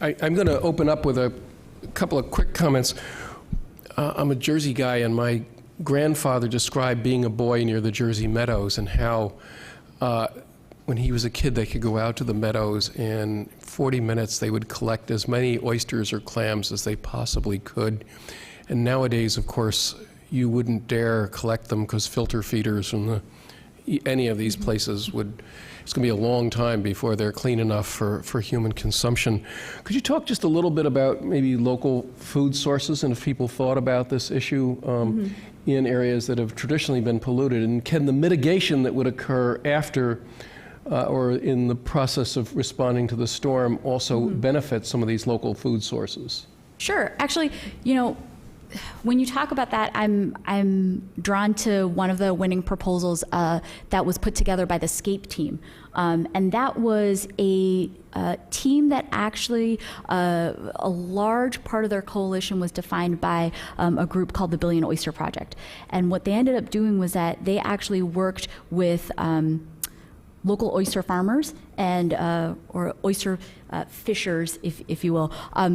I'm going to open up with a couple of quick comments. I'm a Jersey guy, and my grandfather described being a boy near the Jersey meadows and how when he was a kid they could go out to the meadows and 40 minutes they would collect as many oysters or clams as they possibly could. And nowadays, of course, you wouldn't dare collect them because filter feeders from any of these places would, it's going to be a long time before they're clean enough for human consumption. Could you talk just a little bit about maybe local food sources and if people thought about this issue in areas that have traditionally been polluted? And can the mitigation that would occur after or in the process of responding to the storm also benefit some of these local food sources? Sure. Actually, you know, when you talk about that, I'm drawn to one of the winning proposals that was put together by the SCAPE team. And that was a team that actually, a large part of their coalition was defined by a group called the Billion Oyster Project. And what they ended up doing was that they actually worked with local oyster farmers and or oyster fishers, if you will,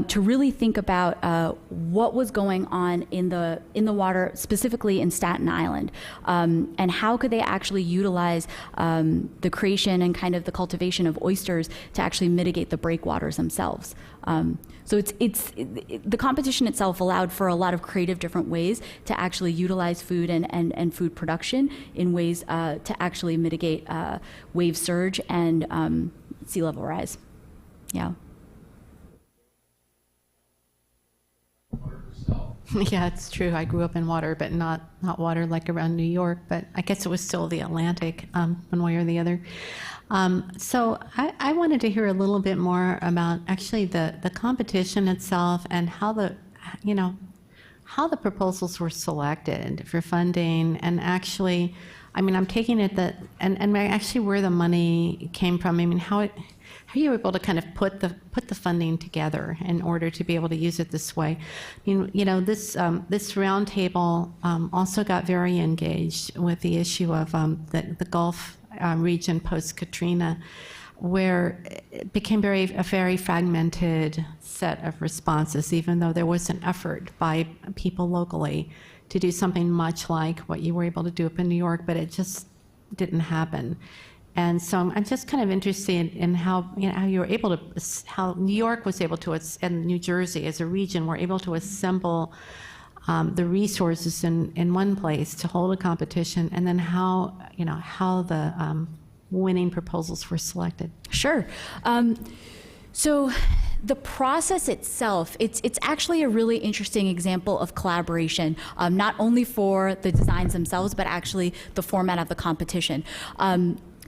to really think about what was going on in the water, specifically in Staten Island, and how could they actually utilize the creation and kind of the cultivation of oysters to actually mitigate the breakwaters themselves. So the competition itself allowed for a lot of creative different ways to actually utilize food and food production in ways to actually mitigate wave surge and sea level rise. Yeah. Yeah, it's true. I grew up in water, but not water like around New York, but I guess it was still the Atlantic, one way or the other. So I wanted to hear a little bit more about actually the competition itself and how the proposals were selected for funding, and actually, I mean, I'm taking it that, and actually where the money came from. I mean, how you were able to kind of put the funding together in order to be able to use it this way. You know, this roundtable also got very engaged with the issue of the Gulf region post-Katrina, where it became a very fragmented set of responses, even though there was an effort by people locally to do something much like what you were able to do up in New York, but it just didn't happen. And so I'm just kind of interested in how you were able to, how New York was able to, and New Jersey as a region were able to assemble the resources in one place to hold a competition, and then how the winning proposals were selected. Sure. So the process itself, it's actually a really interesting example of collaboration, not only for the designs themselves, but actually the format of the competition.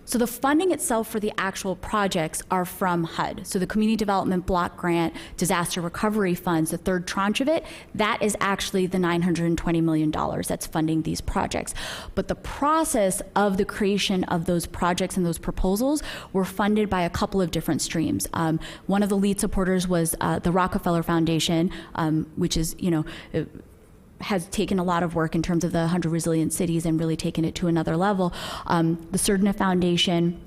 So the funding itself for the actual projects are from HUD. So the Community Development Block Grant Disaster Recovery Funds, the third tranche of it, that is actually the $920 million that's funding these projects. But the process of the creation of those projects and those proposals were funded by a couple of different streams. One of the lead supporters was the Rockefeller Foundation, which is, has taken a lot of work in terms of the 100 Resilient Cities and really taken it to another level. The Surdna Foundation,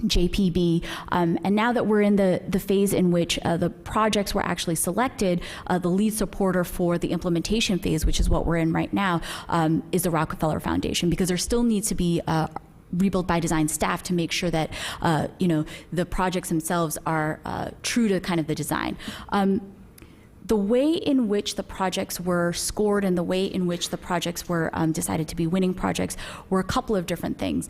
JPB, and now that we're in the phase in which the projects were actually selected, the lead supporter for the implementation phase, which is what we're in right now, is the Rockefeller Foundation, because there still needs to be Rebuild by Design staff to make sure that the projects themselves are true to kind of the design. The way in which the projects were scored and the way in which the projects were decided to be winning projects were a couple of different things.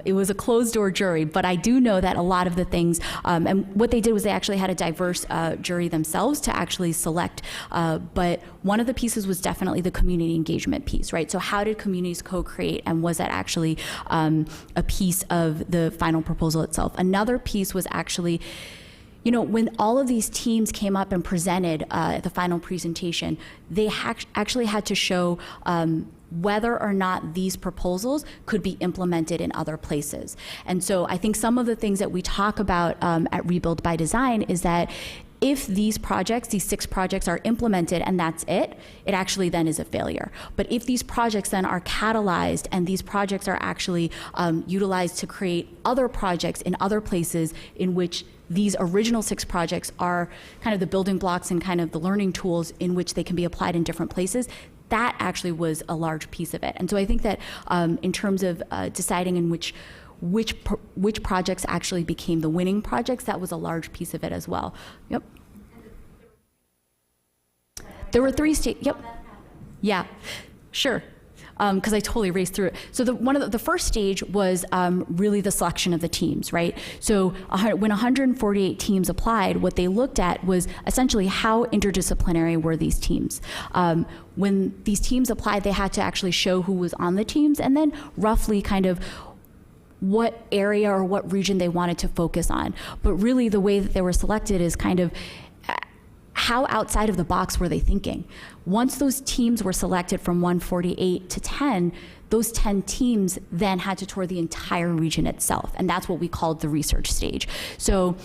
It was a closed-door jury, but I do know that a lot of the things, and what they did was they actually had a diverse jury themselves to actually select, but one of the pieces was definitely the community engagement piece, right? So how did communities co-create, and was that actually a piece of the final proposal itself? Another piece was actually, when all of these teams came up and presented at the final presentation, they actually had to show whether or not these proposals could be implemented in other places. And so I think some of the things that we talk about at Rebuild by Design is that if these projects, these 6 projects are implemented and that's it actually then is a failure. But if these projects then are catalyzed and these projects are actually utilized to create other projects in other places in which these original 6 projects are kind of the building blocks and kind of the learning tools in which they can be applied in different places. That actually was a large piece of it. And so I think that in terms of deciding in which projects actually became the winning projects, that was a large piece of it as well. Yep. There were 3 stages. Yep. Yeah, sure. Because I totally raced through it. So the first stage was really the selection of the teams, right? So when 148 teams applied, what they looked at was essentially how interdisciplinary were these teams. When these teams applied, they had to actually show who was on the teams, and then roughly kind of what area or what region they wanted to focus on. But really the way that they were selected is kind of how outside of the box were they thinking? Once those teams were selected from 148 to 10, those 10 teams then had to tour the entire region itself, and that's what we called the research stage. So,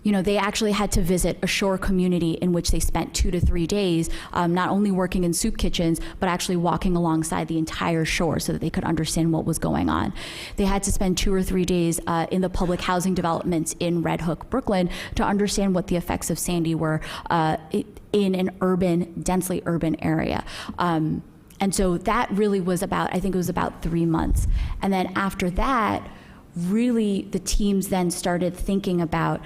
you know, they actually had to visit a shore community in which they spent 2 to 3 days, not only working in soup kitchens, but actually walking alongside the entire shore so that they could understand what was going on. They had to spend 2 or 3 days in the public housing developments in Red Hook, Brooklyn, to understand what the effects of Sandy were in an urban, densely urban area. And so that really was about, I think it was about 3 months. And then after that, really the teams then started thinking about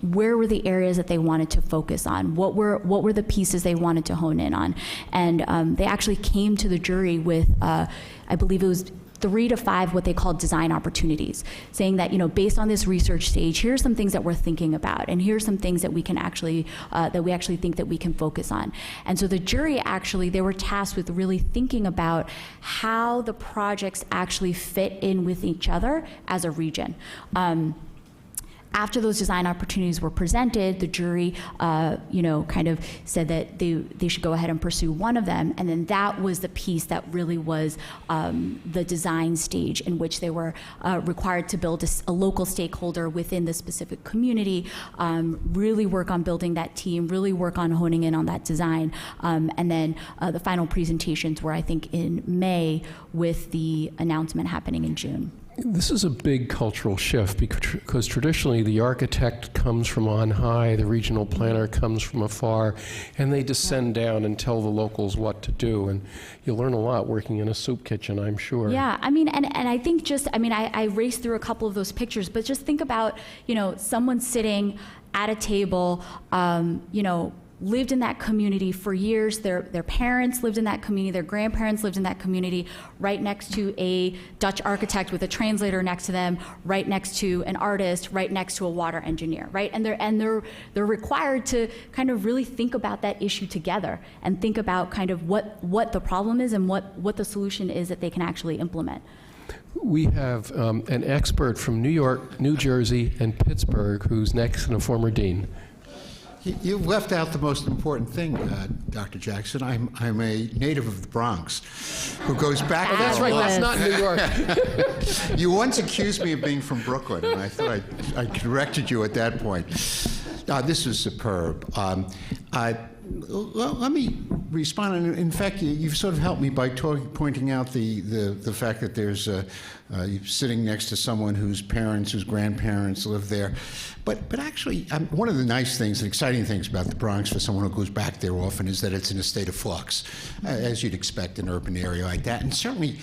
where were the areas that they wanted to focus on, what were the pieces they wanted to hone in on, and they actually came to the jury with I believe it was 3 to 5 what they called design opportunities, saying that, you know, based on this research stage, here's some things that we're thinking about, and here's some things that we can actually that we actually think that we can focus on. And so the jury actually, they were tasked with really thinking about how the projects actually fit in with each other as a region. After those design opportunities were presented, the jury, you know, kind of said that they should go ahead and pursue one of them, and then that was the piece that really was the design stage in which they were required to build a local stakeholder within the specific community, really work on building that team, really work on honing in on that design, and then the final presentations were, I think, in May, with the announcement happening in June. This is a big cultural shift because traditionally the architect comes from on high, the regional planner comes from afar, and they descend down and tell the locals what to do. And you learn a lot working in a soup kitchen, I'm sure. Yeah, I mean, and I think just, I mean, I raced through a couple of those pictures, but just think about, you know, someone sitting at a table, you know, lived in that community for years. Their parents lived in that community. Their grandparents lived in that community, right next to a Dutch architect with a translator next to them, right next to an artist, right next to a water engineer, right? And they're required to kind of really think about that issue together and think about kind of what the problem is and what the solution is that they can actually implement. We have an expert from New York, New Jersey, and Pittsburgh who's next, and a former dean. You've left out the most important thing, Dr. Jackson. I'm a native of the Bronx who goes back. Oh, that's right. That's not New York. You once accused me of being from Brooklyn, and I thought I corrected you at that point. This is superb. Well, let me respond. In fact, you've sort of helped me by pointing out the fact that there's you're sitting next to someone whose parents, whose grandparents live there. But actually, one of the nice things, the exciting things about the Bronx for someone who goes back there often is that it's in a state of flux, as you'd expect in an urban area like that. And certainly,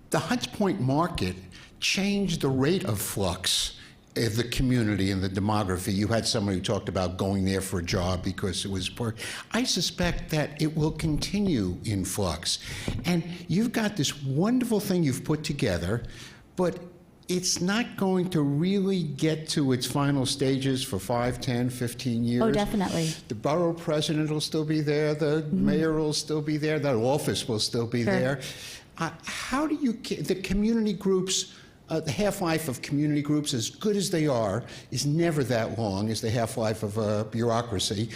the Hunts Point market changed the rate of flux of the community and the demography. You had somebody who talked about going there for a job because it was poor. I suspect that it will continue in flux. And you've got this wonderful thing you've put together, but it's not going to really get to its final stages for 5, 10, 15 years. Oh, definitely. The borough president will still be there. The mayor will still be there. That office will still be there. How do you, the community groups, the half-life of community groups, as good as they are, is never that long as the half-life of a bureaucracy,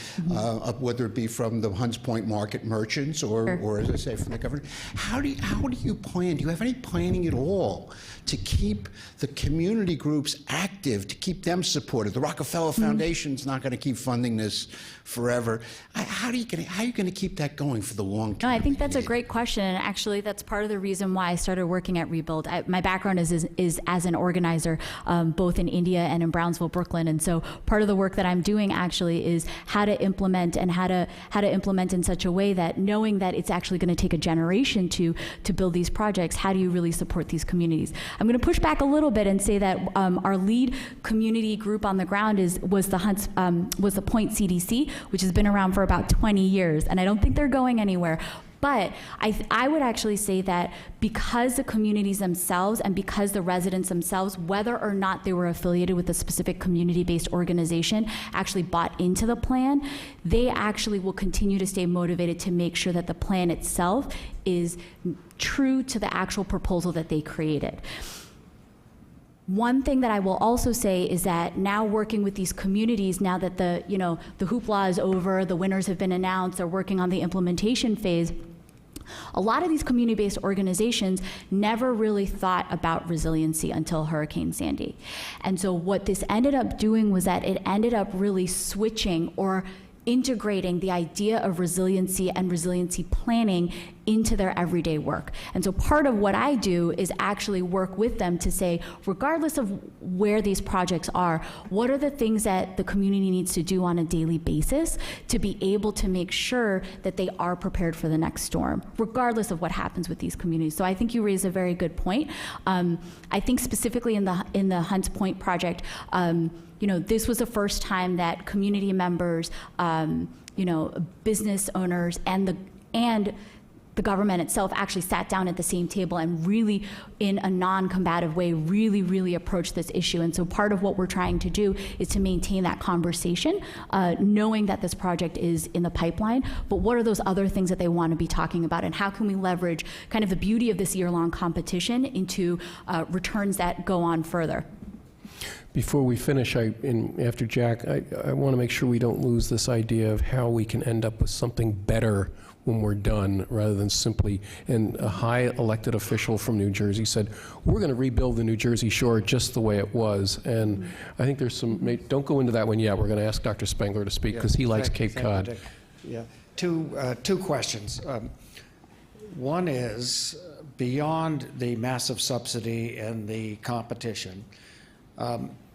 whether it be from the Hunts Point market merchants or as I say, from the government. How do you plan? Do you have any planning at all to keep the community groups active, to keep them supported? The Rockefeller Foundation's not going to keep funding this forever. How are you going to keep that going for the long term? No, I think that's a great question, and actually that's part of the reason why I started working at Rebuild. My background is is as an organizer, both in India and in Brownsville, Brooklyn. And so part of the work that I'm doing actually is how to implement and how to implement in such a way that, knowing that it's actually going to take a generation to build these projects, how do you really support these communities? I'm going to push back a little bit and say that our lead community group on the ground was the Point CDC, which has been around for about 20 years, and I don't think they're going anywhere. But I would actually say that because the communities themselves and because the residents themselves, whether or not they were affiliated with a specific community-based organization, actually bought into the plan, they actually will continue to stay motivated to make sure that the plan itself is true to the actual proposal that they created. One thing that I will also say is that now working with these communities, now that the hoopla is over, the winners have been announced, they're working on the implementation phase, a lot of these community-based organizations never really thought about resiliency until Hurricane Sandy. And so what this ended up doing was that it ended up really switching or integrating the idea of resiliency and resiliency planning into their everyday work. And so part of what I do is actually work with them to say, regardless of where these projects are, what are the things that the community needs to do on a daily basis to be able to make sure that they are prepared for the next storm, regardless of what happens with these communities. So I think you raise a very good point. I think specifically in the Hunts Point project, this was the first time that community members, business owners, and the government itself actually sat down at the same table and really, in a non-combative way, really approached this issue. And so part of what we're trying to do is to maintain that conversation, knowing that this project is in the pipeline, but what are those other things that they want to be talking about, and how can we leverage kind of the beauty of this year-long competition into returns that go on further. Before we finish, after Jack, I want to make sure we don't lose this idea of how we can end up with something better when we're done, rather than simply, and a high elected official from New Jersey said, we're going to rebuild the New Jersey Shore just the way it was. And I think there's don't go into that one yet. We're going to ask Dr. Spengler to speak because he likes Cape Cod. Yeah, two questions. One is, beyond the massive subsidy and the competition,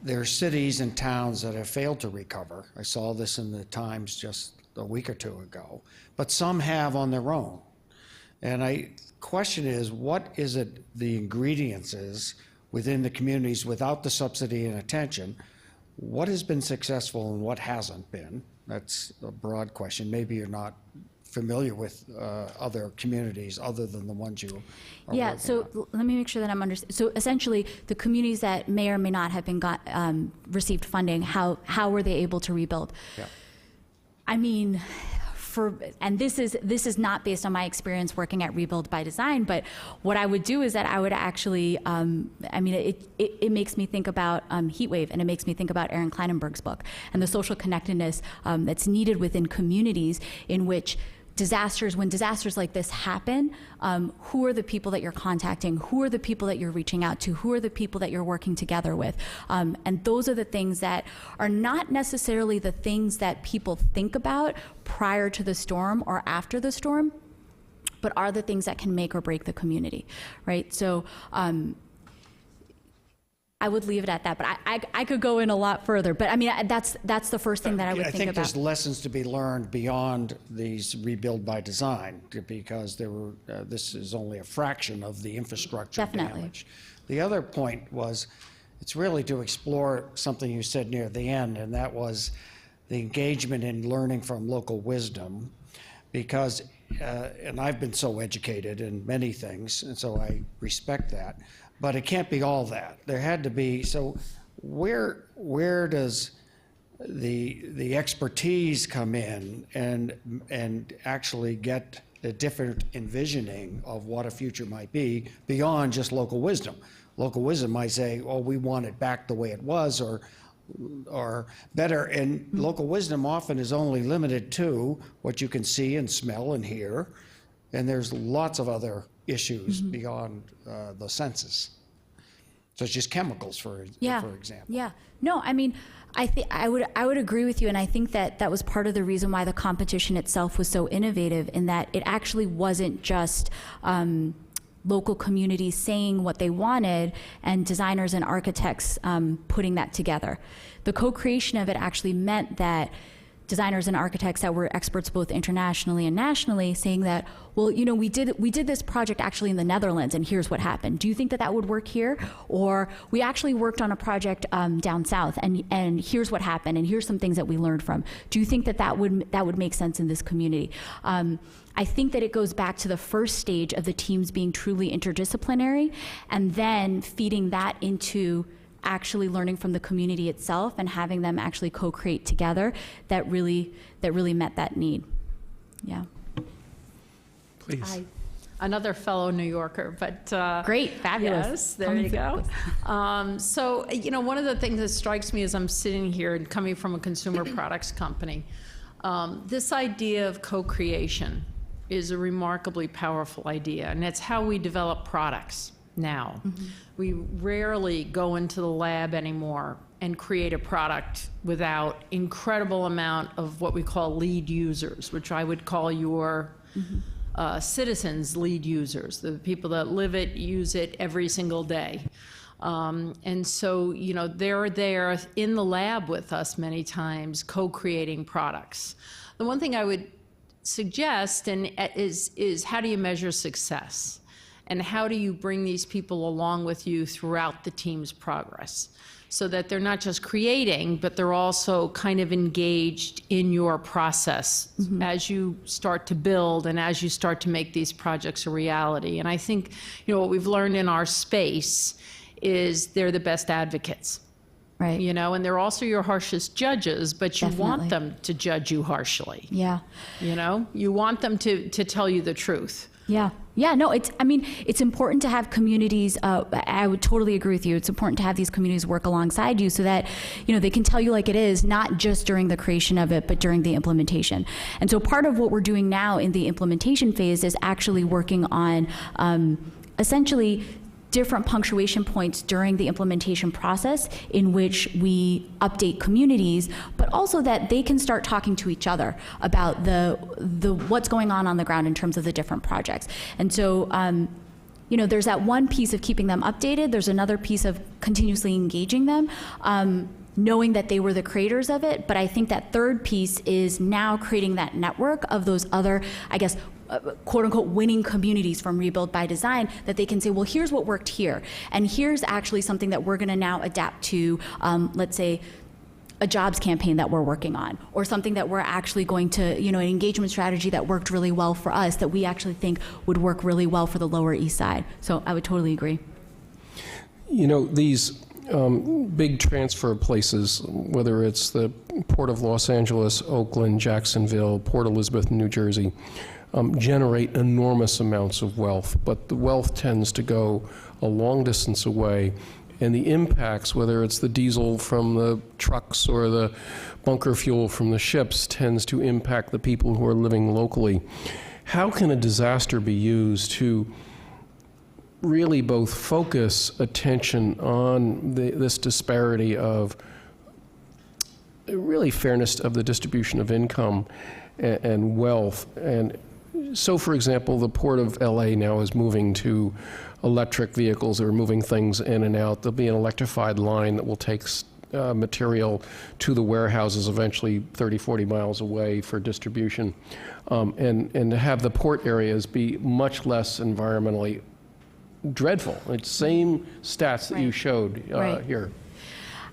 there are cities and towns that have failed to recover. I saw this in the Times just a week or two ago, but some have on their own. And question is, what is it the ingredients is within the communities without the subsidy and attention? What has been successful and what hasn't been? That's a broad question. Maybe you're not familiar with other communities other than the ones you are Yeah, so let me make sure that I'm understanding. So essentially, the communities that may or may not have been received funding, how were they able to rebuild? Yeah. I mean, and this is not based on my experience working at Rebuild by Design, but what I would do is that I would actually, it makes me think about Heatwave, and it makes me think about Aaron Kleinenberg's book and the social connectedness that's needed within communities in which when disasters like this happen, who are the people that you're contacting? Who are the people that you're reaching out to? Who are the people that you're working together with? And those are the things that are not necessarily the things that people think about prior to the storm or after the storm, but are the things that can make or break the community, right? So I would leave it at that, but I could go in a lot further. But I mean, that's the first thing that I would think about. I think there's lessons to be learned beyond these Rebuild by Design, because this is only a fraction of the infrastructure damage. The other point was, it's really to explore something you said near the end, and that was the engagement in learning from local wisdom, because, and I've been so educated in many things, and so I respect that. But it can't be all that. There had to be, so where does the expertise come in and actually get a different envisioning of what a future might be beyond just local wisdom? Local wisdom might say, oh, we want it back the way it was, or better, and local wisdom often is only limited to what you can see and smell and hear, and there's lots of other issues beyond the senses, such as chemicals, for example. Yeah. No, I mean, I would agree with you, and I think that was part of the reason why the competition itself was so innovative, in that it actually wasn't just local communities saying what they wanted and designers and architects putting that together. The co-creation of it actually meant that designers and architects that were experts both internationally and nationally saying that, well, you know, we did this project actually in the Netherlands, and here's what happened. Do you think that that would work here? Or we actually worked on a project down south, and here's what happened, and here's some things that we learned from. Do you think that that would make sense in this community? I think that it goes back to the first stage of the teams being truly interdisciplinary, and then feeding that into actually learning from the community itself and having them actually co-create together that really met that need. Yeah. Please. Another fellow New Yorker, but Great, fabulous. Yes, there you go. So, you know, one of the things that strikes me as I'm sitting here and coming from a consumer products company, this idea of co-creation is a remarkably powerful idea, and it's how we develop products now. We rarely go into the lab anymore and create a product without incredible amount of what we call lead users, which I would call your citizens lead users, the people that live it, use it every single day. And so, you know, they're there in the lab with us many times, co-creating products. The one thing I would suggest is how do you measure success? And how do you bring these people along with you throughout the team's progress so that they're not just creating, but they're also kind of engaged in your process as you start to build and as you start to make these projects a reality. And I think, you know, what we've learned in our space is they're the best advocates. Right. You know, and they're also your harshest judges, but you want Definitely. them to judge you harshly. Yeah. You know, you want them to tell you the truth. Yeah. Yeah, no, it's important to have communities, I would totally agree with you. It's important to have these communities work alongside you so that, you know, they can tell you like it is, not just during the creation of it, but during the implementation. And so part of what we're doing now in the implementation phase is actually working on essentially different punctuation points during the implementation process in which we update communities, but also that they can start talking to each other about the what's going on the ground in terms of the different projects. And so, you know, there's that one piece of keeping them updated. There's another piece of continuously engaging them, knowing that they were the creators of it. But I think that third piece is now creating that network of those other, I guess, quote unquote winning communities from Rebuild by Design, that they can say, well, here's what worked here, and here's actually something that we're going to now adapt to, let's say, a jobs campaign that we're working on, or something that we're actually going to, you know, an engagement strategy that worked really well for us that we actually think would work really well for the Lower East Side. So I would totally agree. You know, these big transfer places, whether it's the Port of Los Angeles, Oakland, Jacksonville, Port Elizabeth, New Jersey, generate enormous amounts of wealth, but the wealth tends to go a long distance away, and the impacts, whether it's the diesel from the trucks or the bunker fuel from the ships, tends to impact the people who are living locally. How can a disaster be used to really both focus attention on this disparity of really fairness of the distribution of income and wealth? And so, for example, the Port of LA now is moving to electric vehicles. They're moving things in and out. There'll be an electrified line that will take material to the warehouses eventually 30, 40 miles away for distribution. And to have the port areas be much less environmentally dreadful. It's same stats that you showed here.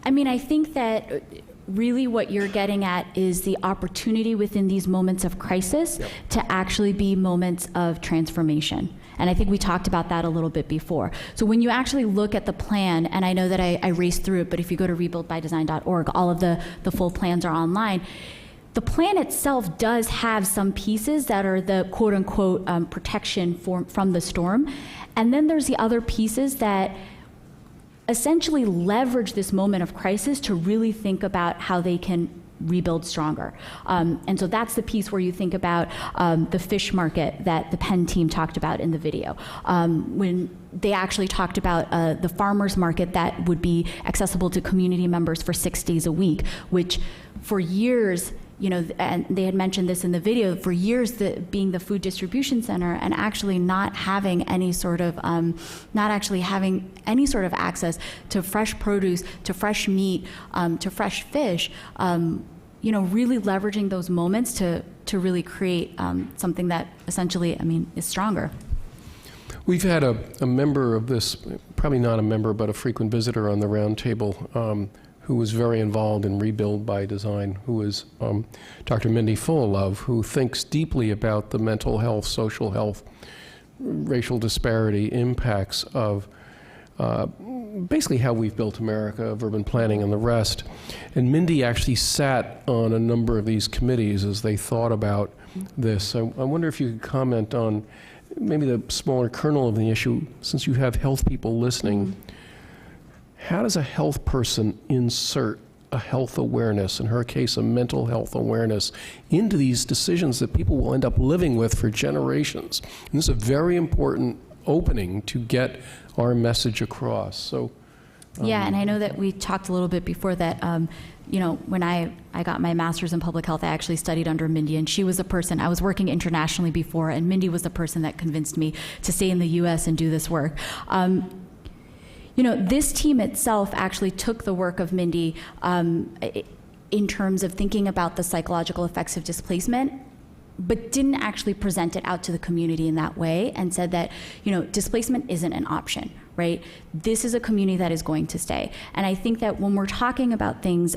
I mean, I think that really what you're getting at is the opportunity within these moments of crisis to actually be moments of transformation. And I think we talked about that a little bit before. So when you actually look at the plan, and I know that I raced through it, but if you go to rebuildbydesign.org, all of the full plans are online. The plan itself does have some pieces that are the quote-unquote protection from the storm. And then there's the other pieces that essentially leverage this moment of crisis to really think about how they can rebuild stronger. And so that's the piece where you think about the fish market that the Penn team talked about in the video. When they actually talked about the farmers market that would be accessible to community members for 6 days a week, which for years, and they had mentioned this in the video, for years being the food distribution center and actually not having any sort of, access to fresh produce, to fresh meat, to fresh fish, really leveraging those moments to really create something that essentially, is stronger. We've had a member of this, probably not a member, but a frequent visitor on the roundtable, who was very involved in Rebuild by Design, who is Dr. Mindy Fullilove, who thinks deeply about the mental health, social health, racial disparity impacts of basically how we've built America, of urban planning and the rest. And Mindy actually sat on a number of these committees as they thought about this. So I wonder if you could comment on maybe the smaller kernel of the issue, since you have health people listening. How does a health person insert a health awareness, in her case, a mental health awareness, into these decisions that people will end up living with for generations? And this is a very important opening to get our message across. So, yeah, and I know that we talked a little bit before that, when I got my master's in public health, I actually studied under Mindy, and she was a person, I was working internationally before, and Mindy was the person that convinced me to stay in the US and do this work. This team itself actually took the work of Mindy in terms of thinking about the psychological effects of displacement, but didn't actually present it out to the community in that way, and said that, displacement isn't an option, right? This is a community that is going to stay. And I think that when we're talking about things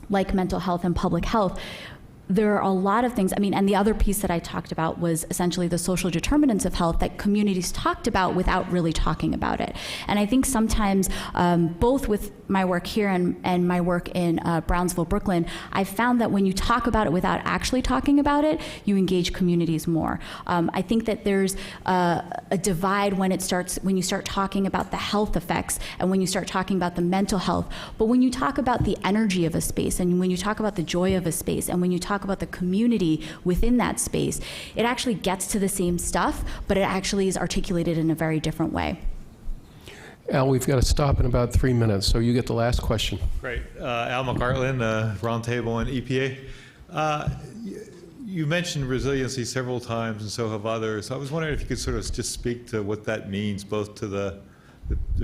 like mental health and public health, there are a lot of things, and the other piece that I talked about was essentially the social determinants of health that communities talked about without really talking about it. And I think sometimes, both with my work here and my work in Brownsville, Brooklyn, I've found that when you talk about it without actually talking about it, you engage communities more. I think that there's a divide when you start talking about the health effects and when you start talking about the mental health. But when you talk about the energy of a space, and when you talk about the joy of a space, and when you talk about the community within that space, it actually gets to the same stuff, but it actually is articulated in a very different way. Al, we've got to stop in about 3 minutes, so you get the last question. Great. Al McCartland, Roundtable and EPA. You mentioned resiliency several times, and so have others. I was wondering if you could sort of just speak to what that means, both to the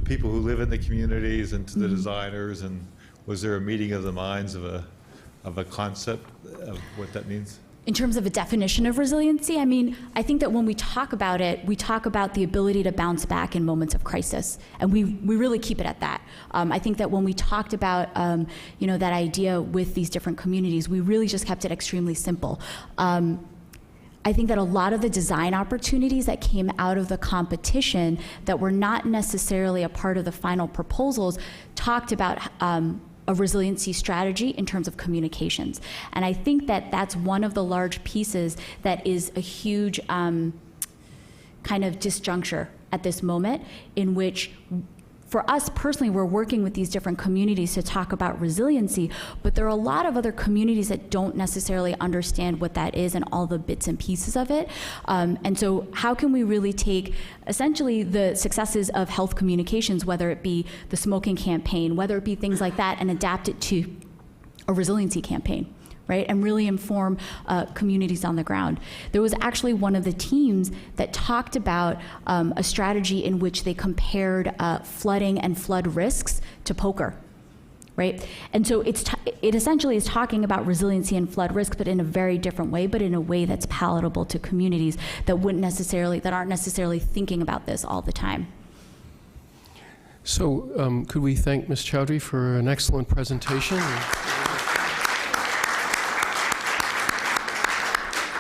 people who live in the communities and to the designers, and was there a meeting of the minds of a concept of what that means? In terms of a definition of resiliency, I think that when we talk about it, we talk about the ability to bounce back in moments of crisis, and we really keep it at that. I think that when we talked about that idea with these different communities, we really just kept it extremely simple. I think that a lot of the design opportunities that came out of the competition that were not necessarily a part of the final proposals talked about a resiliency strategy in terms of communications. And I think that that's one of the large pieces that is a huge kind of disjuncture at this moment, in which for us personally, we're working with these different communities to talk about resiliency, but there are a lot of other communities that don't necessarily understand what that is and all the bits and pieces of it. And so how can we really take essentially the successes of health communications, whether it be the smoking campaign, whether it be things like that, and adapt it to a resiliency campaign? Right, and really inform communities on the ground. There was actually one of the teams that talked about a strategy in which they compared flooding and flood risks to poker, right? And so it essentially is talking about resiliency and flood risk, but in a very different way, but in a way that's palatable to communities that aren't necessarily thinking about this all the time. So could we thank Ms. Chaudhury for an excellent presentation?